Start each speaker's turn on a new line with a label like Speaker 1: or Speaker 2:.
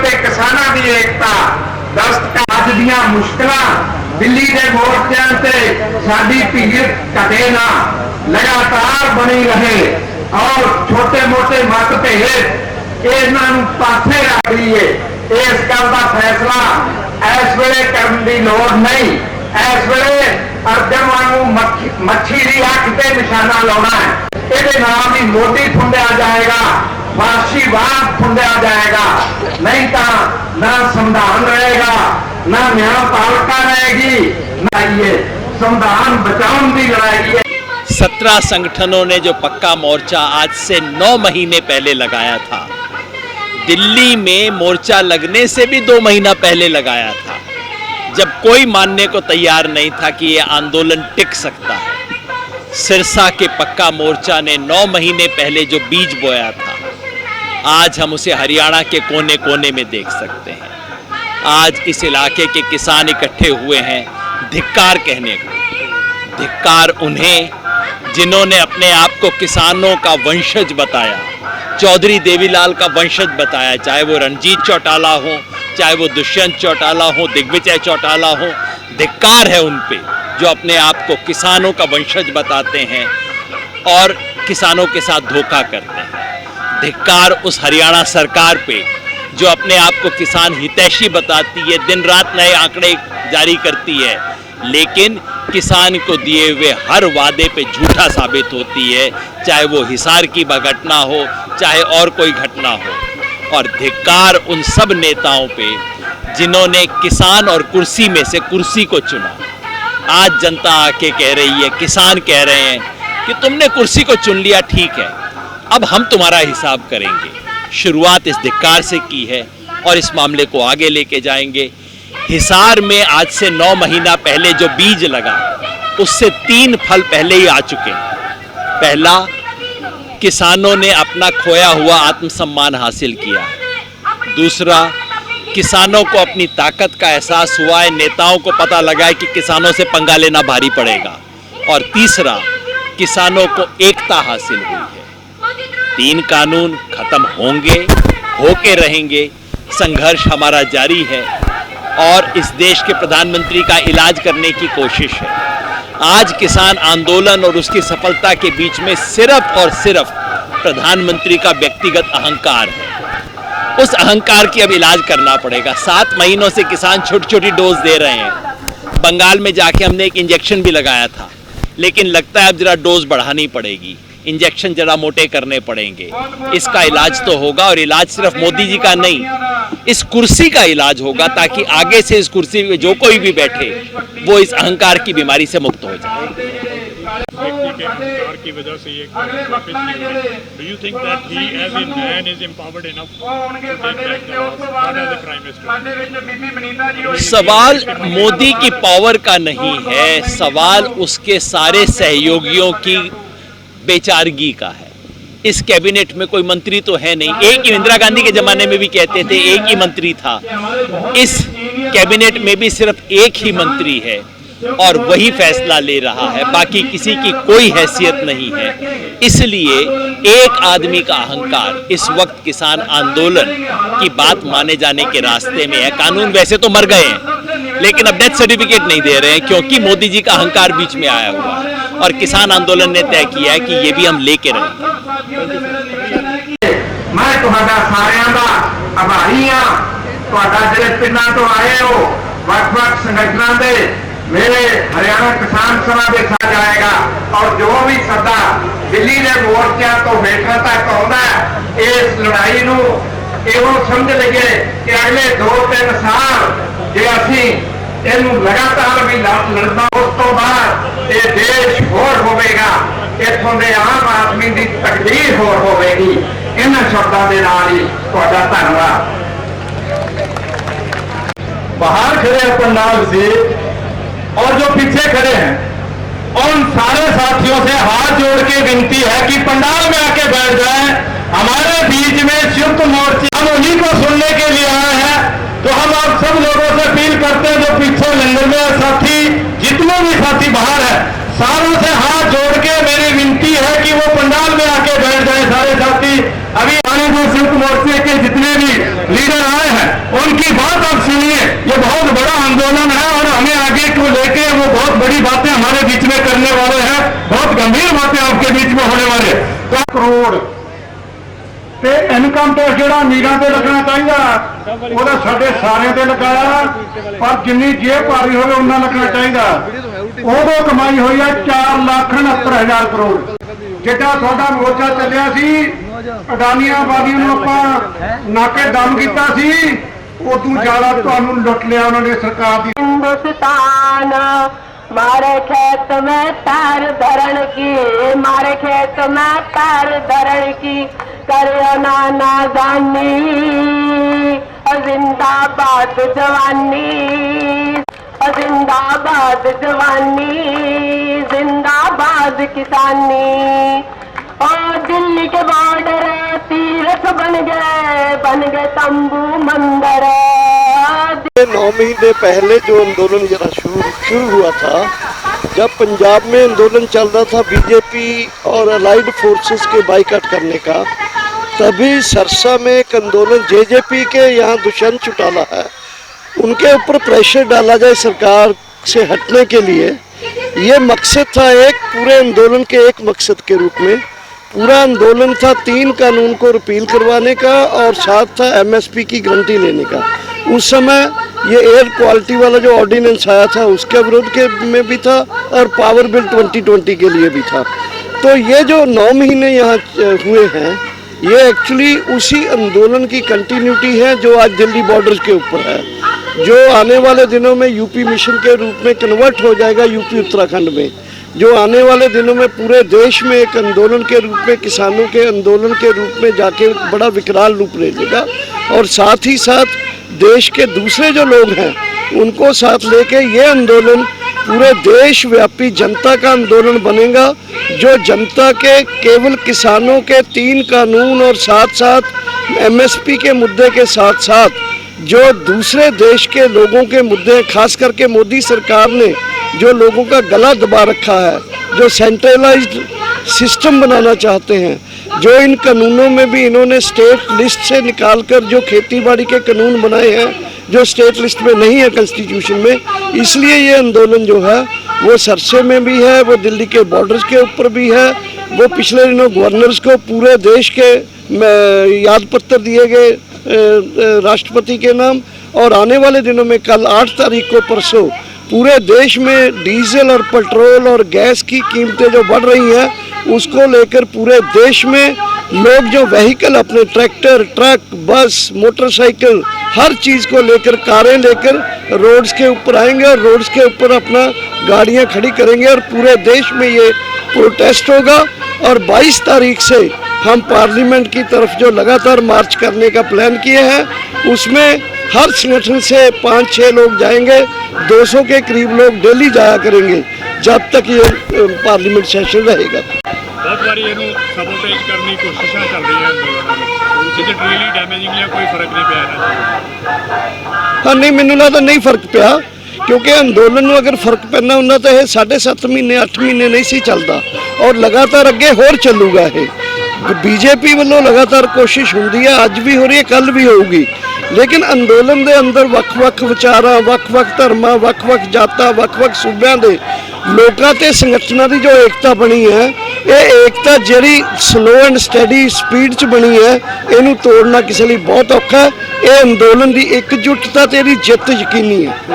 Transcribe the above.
Speaker 1: ते किसानां दी एकता दस्तकाज दियां मुश्किलां दिल्ली दे मोर्चों से साडी भीड़ घटे ना, लगातार बनी रहे और छोटे मोटे मतभेद इन्हां नूं पासे रख लईए। इस गल का फैसला इस वेले करन दी लोड़ नहीं। इस वेले अर्जन वांगू मच्छी की अख ते निशाना लाना है। ये नाम ही मोदी फुंडिया जाएगा, फाशीवाद फुंडिया जाएगा, नहीं तो ना संविधान रहेगा, ना न्यायपालिका रहेगी, ना ये संविधान बचाने की लड़ाई है।
Speaker 2: 17 संगठनों ने जो पक्का मोर्चा आज से 9 महीने पहले लगाया था, दिल्ली में मोर्चा लगने से भी 2 महीना पहले लगाया था, जब कोई मानने को तैयार नहीं था कि ये आंदोलन टिक सकता है। सिरसा के पक्का मोर्चा ने 9 महीने पहले जो बीज बोया था, आज हम उसे हरियाणा के कोने कोने में देख सकते हैं। आज इस इलाके के किसान इकट्ठे हुए हैं धिक्कार कहने को। धिक्कार उन्हें जिन्होंने अपने आप को किसानों का वंशज बताया, चौधरी देवीलाल का वंशज बताया, चाहे वो रणजीत चौटाला हो, चाहे वो दुष्यंत चौटाला हो, दिग्विजय चौटाला हो। धिक्कार है उन पे जो अपने आप को किसानों का वंशज बताते हैं और किसानों के साथ धोखा करते हैं। धिक्कार उस हरियाणा सरकार पे जो अपने आप को किसान हितैषी बताती है, दिन रात नए आंकड़े जारी करती है, लेकिन किसान को दिए हुए हर वादे पे झूठा साबित होती है, चाहे वो हिसार की घटना हो, चाहे और कोई घटना हो। और धिक्कार उन सब नेताओं पे जिन्होंने किसान और कुर्सी में से कुर्सी को चुना। आज जनता आके कह रही है, किसान कह रहे हैं कि तुमने कुर्सी को चुन लिया, ठीक है, अब हम तुम्हारा हिसाब करेंगे। शुरुआत इस धिक्कार से की है और इस मामले को आगे लेके जाएंगे। हिसार में आज से 9 महीना पहले जो बीज लगा, उससे 3 फल पहले ही आ चुके हैं। पहला, किसानों ने अपना खोया हुआ आत्मसम्मान हासिल किया। दूसरा, किसानों को अपनी ताकत का एहसास हुआ है, नेताओं को पता लगा है कि किसानों से पंगा लेना भारी पड़ेगा। और तीसरा, किसानों को एकता हासिल हुई है। 3 कानून खत्म होंगे, होके रहेंगे, संघर्ष हमारा जारी है और इस देश के प्रधानमंत्री का इलाज करने की कोशिश है। आज किसान आंदोलन और उसकी सफलता के बीच में सिर्फ और सिर्फ प्रधानमंत्री का व्यक्तिगत अहंकार है। उस अहंकार की अब इलाज करना पड़ेगा। 7 महीनों से किसान छोटी छोटी डोज दे रहे हैं। बंगाल में जाके हमने एक इंजेक्शन भी लगाया था, लेकिन लगता है अब जरा डोज बढ़ानी पड़ेगी, इंजेक्शन जरा मोटे करने पड़ेंगे। इसका इलाज तो होगा, और इलाज सिर्फ मोदी जी का नहीं, इस कुर्सी का इलाज होगा, ताकि आगे से इस कुर्सी में जो कोई भी बैठे वो इस अहंकार की बीमारी से मुक्त हो जाए।
Speaker 3: व्यक्ति के अहंकार की वजह से ये वापस नहीं हुए। Do you think that he as a man is empowered enough to take back the not as a prime minister?
Speaker 2: सवाल मोदी की पावर का नहीं है, सवाल उसके सारे सहयोगियों की बेचारगी का है। इस कैबिनेट में कोई मंत्री तो है नहीं। एक ही इंदिरा गांधी के जमाने में भी कहते थे एक ही मंत्री था। इस कैबिनेट में भी सिर्फ एक ही मंत्री है और वही फैसला ले रहा है, बाकी किसी की कोई हैसियत नहीं है। इसलिए एक आदमी का अहंकार इस वक्त किसान आंदोलन की बात माने जाने के रास्ते में है। कानून वैसे तो मर गए हैं, लेकिन अब डेथ सर्टिफिकेट नहीं दे रहे हैं क्योंकि मोदी जी का अहंकार बीच में आया हुआ है, और किसान आंदोलन ने तय किया है कि ये भी हम लेके रहेंगे।
Speaker 1: मैं तुहाडा सारियां दा आभारी हां। तुहाडा जिहड़े पिंडां तो आए हो, वख-वख संगठनां दे, मेरे हरियाणा किसान सभा दे साथ जाएगा, और जो भी सदा दिल्ली के मोर्चों तो हेठां तक आउंदा है, इस लड़ाई नूं इहो समझ लईए कि अगले 2-3 साल जे असीं इहनूं लगातार भी लड़ना, उस तो बाद ये देश होर होवेगा, इत्थों दे आम आदमी की तकदीर होर होवेगी। इन्हां शब्दों के नाल ही तुहाडा धन्नवाद।
Speaker 4: बाहर खड़े हैं पंडाल से और जो पीछे खड़े हैं, उन सारे साथियों से हाथ जोड़ के विनती है कि पंडाल में आके बैठ जाएं। हमारे बीच में संयुक्त मोर्चा, हम उन्हीं को सुनने के लिए आए हैं। तो हम आप सब लोगों से अपील करते हैं, जो पीछे लंदन में साथी, जितने भी साथी बाहर है, सारों से हाथ जोड़ के मेरी विनती है कि वो पंडाल में आके बैठ जाए सारे साथी। अभी संयुक्त मोर्चे के जितने भी लीडर आए हैं,
Speaker 5: ਇਨਕਮ ਟੈਕਸ ਜਿਹੜਾ ਅਮੀਰਾਂ ਤੇ ਲੱਗਣਾ ਚਾਹੀਦਾ ਉਹਦਾ ਸਾਡੇ ਸਾਰਿਆਂ ਤੇ ਲਗਾਇਆ, ਪਰ ਜਿੰਨੀ ਜੇਬ ਭਾਰੀ ਹੋਵੇ ਉਨਾ ਲੱਗਣਾ ਚਾਹੀਦਾ। ਉਦੋਂ ਕਮਾਈ ਹੋਈ ਹੈ 4,69,000 ਕਰੋੜ। ਜਿੱਦਾਂ ਤੁਹਾਡਾ ਮੋਰਚਾ ਚੱਲਿਆ ਸੀ, ਅਡਾਨੀਆਂ ਬਾਦੀਆਂ ਨੂੰ ਆਪਾਂ ਨਾਕੇ ਦਮ ਕੀਤਾ ਸੀ, ਉਦੋਂ ਜ਼ਿਆਦਾ ਤੁਹਾਨੂੰ ਲੁੱਟ ਲਿਆ ਉਹਨਾਂ ਨੇ सरकार ਦੀ।
Speaker 6: हिंदुस्तान मारे खेत में पैर धरण की, मारे खेत में पैर धरण की, करियो नाना जानी जिंदाबाद जवानी, जिंदाबाद जवानी, जिंदाबाद किसानी। और दिल्ली के बॉर्डर तीर्थ बन गए तंबू मंदिर।
Speaker 7: 9 महीने पहले जो आंदोलन जरा शुरू हुआ था, जब पंजाब में आंदोलन चल रहा था बीजेपी और अलाइड फोर्सेस के बाइकआउट करने का, तभी सरसा में एक आंदोलन जेजेपी के यहाँ दुष्यंत चौटाला है, उनके ऊपर प्रेशर डाला जाए सरकार से हटने के लिए। ये मकसद था एक पूरे आंदोलन के एक मकसद के रूप में। पूरा आंदोलन था 3 कानून को रिपील करवाने का और साथ था एमएसपी की गारंटी लेने का। उस समय ये एयर क्वालिटी वाला जो ऑर्डिनेंस आया था उसके विरोध के में भी था और पावर बिल 2020 के लिए भी था। तो ये जो 9 महीने यहाँ हुए हैं, ये एक्चुअली उसी आंदोलन की कंटिन्यूटी है जो आज दिल्ली बॉर्डर के ऊपर है, जो आने वाले दिनों में यूपी मिशन के रूप में कन्वर्ट हो जाएगा यूपी उत्तराखंड में, जो आने वाले दिनों में पूरे देश में एक आंदोलन के रूप में, किसानों के आंदोलन के रूप में जाके बड़ा विकराल रूप ले लेगा। और साथ ही साथ देश के दूसरे जो लोग हैं उनको साथ लेके ये आंदोलन पूरे देश व्यापी जनता का आंदोलन बनेगा, जो जनता के केवल किसानों के 3 कानून और साथ साथ एमएसपी के मुद्दे के साथ साथ जो दूसरे देश के लोगों के मुद्दे, खास करके मोदी सरकार ने जो लोगों का गला दबा रखा है, जो सेंट्रलाइज्ड सिस्टम बनाना चाहते हैं, जो इन कानूनों में भी इन्होंने स्टेट लिस्ट से निकालकर जो खेतीबाड़ी के कानून बनाए हैं जो स्टेट लिस्ट में नहीं है कॉन्स्टिट्यूशन में, इसलिए ये आंदोलन जो है वो सरसे में भी है, वो दिल्ली के बॉर्डर्स के ऊपर भी है। वो पिछले दिनों गवर्नर्स को पूरे देश के याद पत्र दिए गए राष्ट्रपति के नाम, और आने वाले दिनों में कल 8 तारीख को परसों पूरे देश में डीजल और पेट्रोल और गैस की कीमतें जो बढ़ रही हैं उसको लेकर पूरे देश में लोग जो व्हीकल अपने ट्रैक्टर, ट्रक, बस, मोटरसाइकिल हर चीज़ को लेकर, कारें लेकर रोड्स के ऊपर आएंगे और रोड्स के ऊपर अपना गाड़ियां खड़ी करेंगे और पूरे देश में ये प्रोटेस्ट होगा। और 22 तारीख से हम पार्लियामेंट की तरफ जो लगातार मार्च करने का प्लान किए हैं, उसमें हर संगठन से 5-6 लोग जाएंगे, 200 के करीब लोग डेली जाया करेंगे जब तक ये पार्लियामेंट सेशन रहेगा।
Speaker 3: बहुत बारी ਇਹਨੂੰ ਸਬੋਟੇਜ ਕਰਨ ਦੀ ਕੋਸ਼ਿਸ਼ਾਂ ਚੱਲ ਰਹੀਆਂ ਅੰਦੋਲਨਾਂ ਨੂੰ, ਜਿਹਦੇ ਰੀਅਲੀ ਡੈਮੇਜਿੰਗ ਜਾਂ ਕੋਈ ਫਰਕ ਨਹੀਂ ਪਿਆ ਇਹਨਾਂ 'ਚ।
Speaker 7: हाँ नहीं, मैनू लगता नहीं फर्क पिया, क्योंकि अंदोलन में अगर फर्क पैना होंदा तो यह 7.5 महीने 8 महीने नहीं सी चलता और लगातार अगे होर चलूगा। ये बीजेपी वालों लगातार कोशिश होंदी है, अज भी हो रही है, कल भी होगी, लेकिन अंदोलन के अंदर वख-वख विचारां, वख-वख धर्मां, वख-वख जातां, वख-वख सूबियां दे लोकां ते संगठनां दी जो एकता बनी है, ये एकता जिहड़ी स्लो एंड स्टैडी स्पीड च बनी है, इहनूं तोड़ना किसी लिए बहुत औखा है। ये अंदोलन की एकजुटता ते इहदी जिੱਤ यकीनी है।